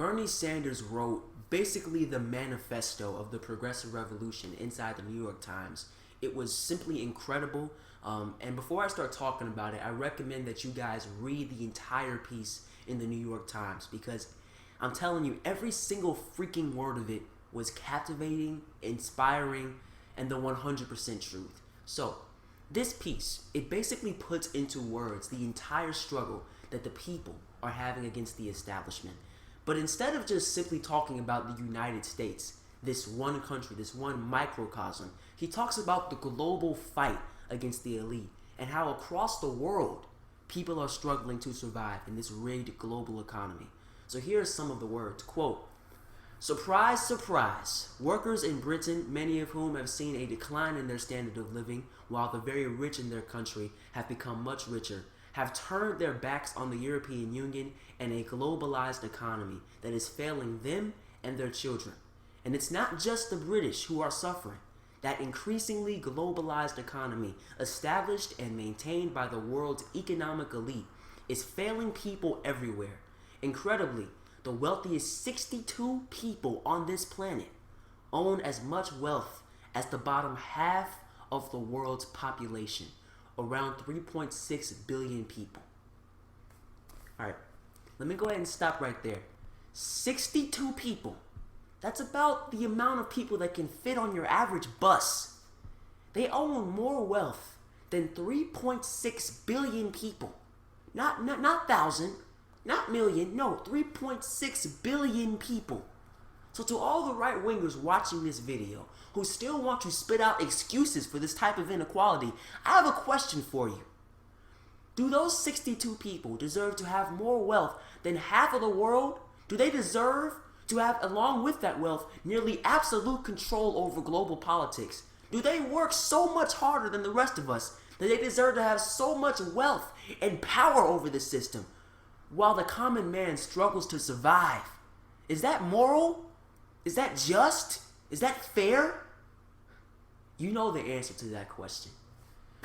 Bernie Sanders wrote basically the manifesto of the progressive revolution inside the New York Times. It was simply incredible. And before I start talking about it, I recommend that you guys read the entire piece in the New York Times, because I'm telling you, every single freaking word of it was captivating, inspiring, and the 100% truth. So, this piece, it basically puts into words the entire struggle that the people are having against the establishment. But instead of just simply talking about the United States, this one country, this one microcosm, he talks about the global fight against the elite and how across the world, people are struggling to survive in this rigged global economy. So here are some of the words. Quote, "Surprise, surprise. Workers in Britain, many of whom have seen a decline in their standard of living, while the very rich in their country have become much richer, have turned their backs on the European Union and a globalized economy that is failing them and their children. And it's not just the British who are suffering. That increasingly globalized economy, established and maintained by the world's economic elite, is failing people everywhere. Incredibly, the wealthiest 62 people on this planet own as much wealth as the bottom half of the world's population, around 3.6 billion people." All right, let me go ahead and stop right there. 62 people. That's about the amount of people that can fit on your average bus. They own more wealth than 3.6 billion people. Not thousand, not million, no, 3.6 billion people. So to all the right-wingers watching this video who still want to spit out excuses for this type of inequality, I have a question for you. Do those 62 people deserve to have more wealth than half of the world? Do they deserve to have, along with that wealth, nearly absolute control over global politics? Do they work so much harder than the rest of us that they deserve to have so much wealth and power over the system, while the common man struggles to survive? Is that moral? Is that just? Is that fair? You know the answer to that question.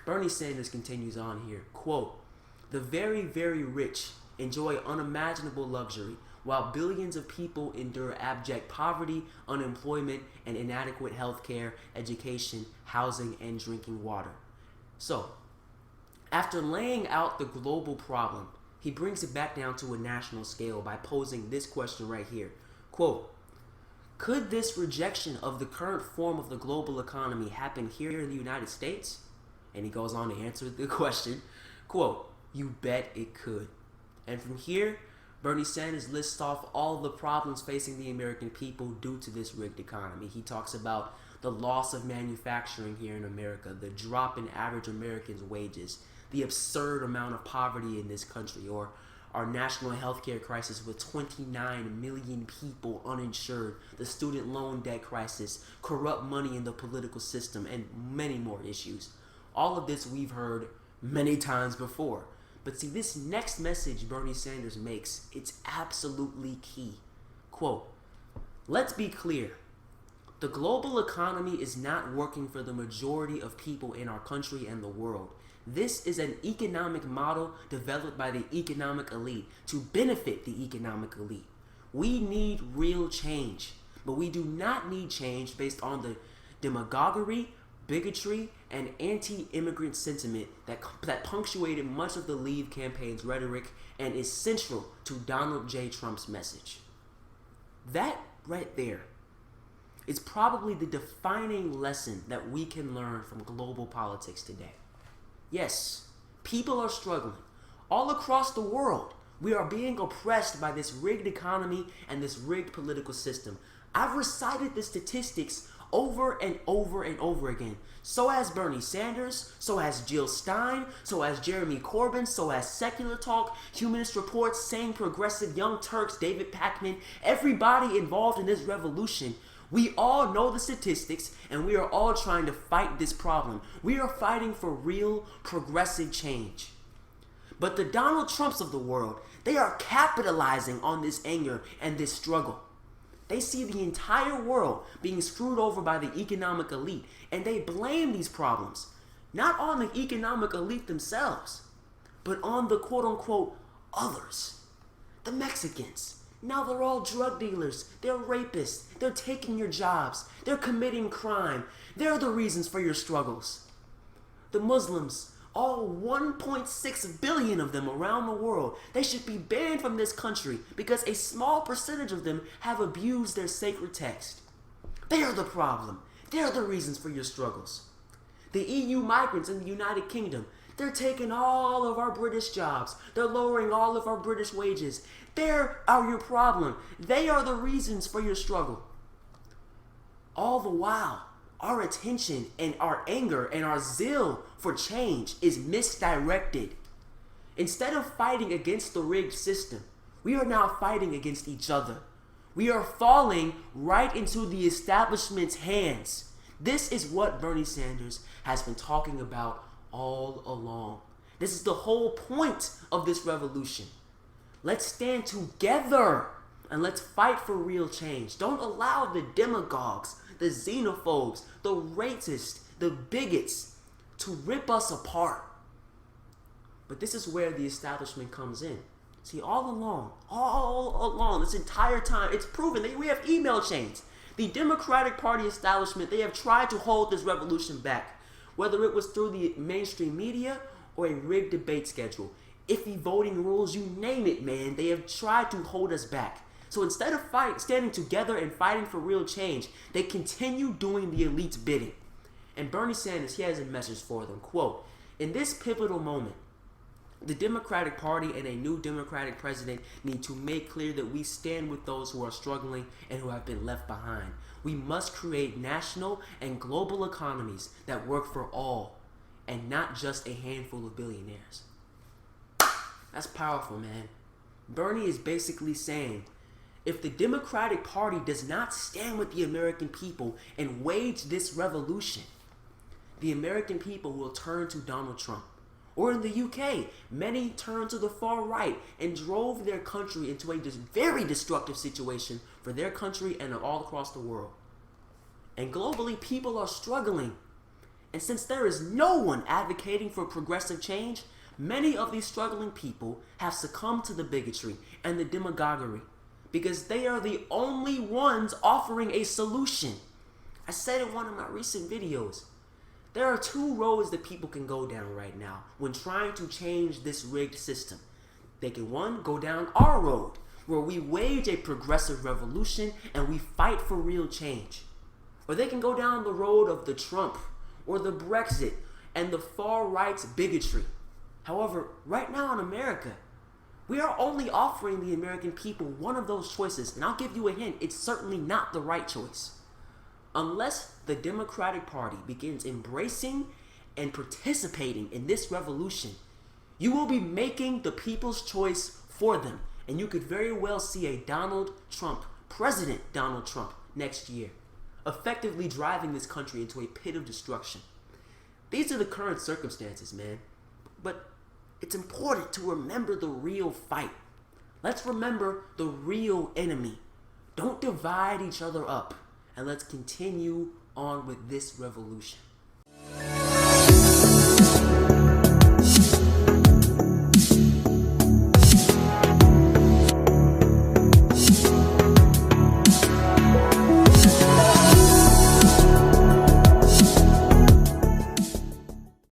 Bernie Sanders continues on here. Quote, "The very, very rich enjoy unimaginable luxury, while billions of people endure abject poverty, unemployment, and inadequate health care, education, housing, and drinking water." So, after laying out the global problem, he brings it back down to a national scale by posing this question right here. Quote, "Could this rejection of the current form of the global economy happen here in the United States?" And he goes on to answer the question. Quote, "You bet it could." And from here, Bernie Sanders lists off all the problems facing the American people due to this rigged economy. He talks about the loss of manufacturing here in America, the drop in average Americans' wages, the absurd amount of poverty in this country, or our national healthcare crisis with 29 million people uninsured, the student loan debt crisis, corrupt money in the political system, and many more issues. All of this we've heard many times before. But see, this next message Bernie Sanders makes, it's absolutely key. Quote, "Let's be clear. The global economy is not working for the majority of people in our country and the world. This is an economic model developed by the economic elite to benefit the economic elite. We need real change, but we do not need change based on the demagoguery, bigotry, and anti-immigrant sentiment that punctuated much of the Leave campaign's rhetoric and is central to Donald J. Trump's message." That right there is probably the defining lesson that we can learn from global politics today. Yes, people are struggling. All across the world, we are being oppressed by this rigged economy and this rigged political system. I've recited the statistics over and over and over again. So has Bernie Sanders, so has Jill Stein, so has Jeremy Corbyn, so has Secular Talk, Humanist Reports, Sane Progressive, Young Turks, David Pakman, everybody involved in this revolution. We all know the statistics, and we are all trying to fight this problem. We are fighting for real progressive change. But the Donald Trumps of the world, they are capitalizing on this anger and this struggle. They see the entire world being screwed over by the economic elite, and they blame these problems, not on the economic elite themselves, but on the quote-unquote others. The Mexicans, Now they're all drug dealers. They're rapists. They're taking your jobs. They're committing crime. They're the reasons for your struggles. The Muslims, all 1.6 billion of them around the world, they should be banned from this country because a small percentage of them have abused their sacred text. They are the problem. They're the reasons for your struggles. The EU migrants in the United Kingdom, they're taking all of our British jobs. They're lowering all of our British wages. They are your problem. They are the reasons for your struggle. All the while, our attention and our anger and our zeal for change is misdirected. Instead of fighting against the rigged system, we are now fighting against each other. We are falling right into the establishment's hands. This is what Bernie Sanders has been talking about all along. This is the whole point of this revolution. Let's stand together and let's fight for real change. Don't allow the demagogues, the xenophobes, the racists, the bigots to rip us apart. But this is where the establishment comes in. See, all along, this entire time, it's proven that we have email chains. The Democratic Party establishment, they have tried to hold this revolution back, whether it was through the mainstream media or a rigged debate schedule. Iffy voting rules, you name it, man. They have tried to hold us back. So instead of standing together and fighting for real change, they continue doing the elite's bidding. And Bernie Sanders, he has a message for them. Quote, "In this pivotal moment, the Democratic Party and a new Democratic president need to make clear that we stand with those who are struggling and who have been left behind. We must create national and global economies that work for all and not just a handful of billionaires." That's powerful, man. Bernie is basically saying, if the Democratic Party does not stand with the American people and wage this revolution, the American people will turn to Donald Trump. Or in the UK, many turned to the far right and drove their country into a very destructive situation for their country and all across the world. And globally, people are struggling. And since there is no one advocating for progressive change, many of these struggling people have succumbed to the bigotry and the demagoguery because they are the only ones offering a solution. I said in one of my recent videos, there are two roads that people can go down right now when trying to change this rigged system. They can, one, go down our road, where we wage a progressive revolution and we fight for real change. Or they can go down the road of the Trump or the Brexit and the far right's bigotry. However, right now in America, we are only offering the American people one of those choices, and I'll give you a hint, it's certainly not the right choice. Unless the Democratic Party begins embracing and participating in this revolution, you will be making the people's choice for them. And you could very well see a Donald Trump, President Donald Trump, next year, effectively driving this country into a pit of destruction. These are the current circumstances, man. But it's important to remember the real fight. Let's remember the real enemy. Don't divide each other up. And let's continue on with this revolution.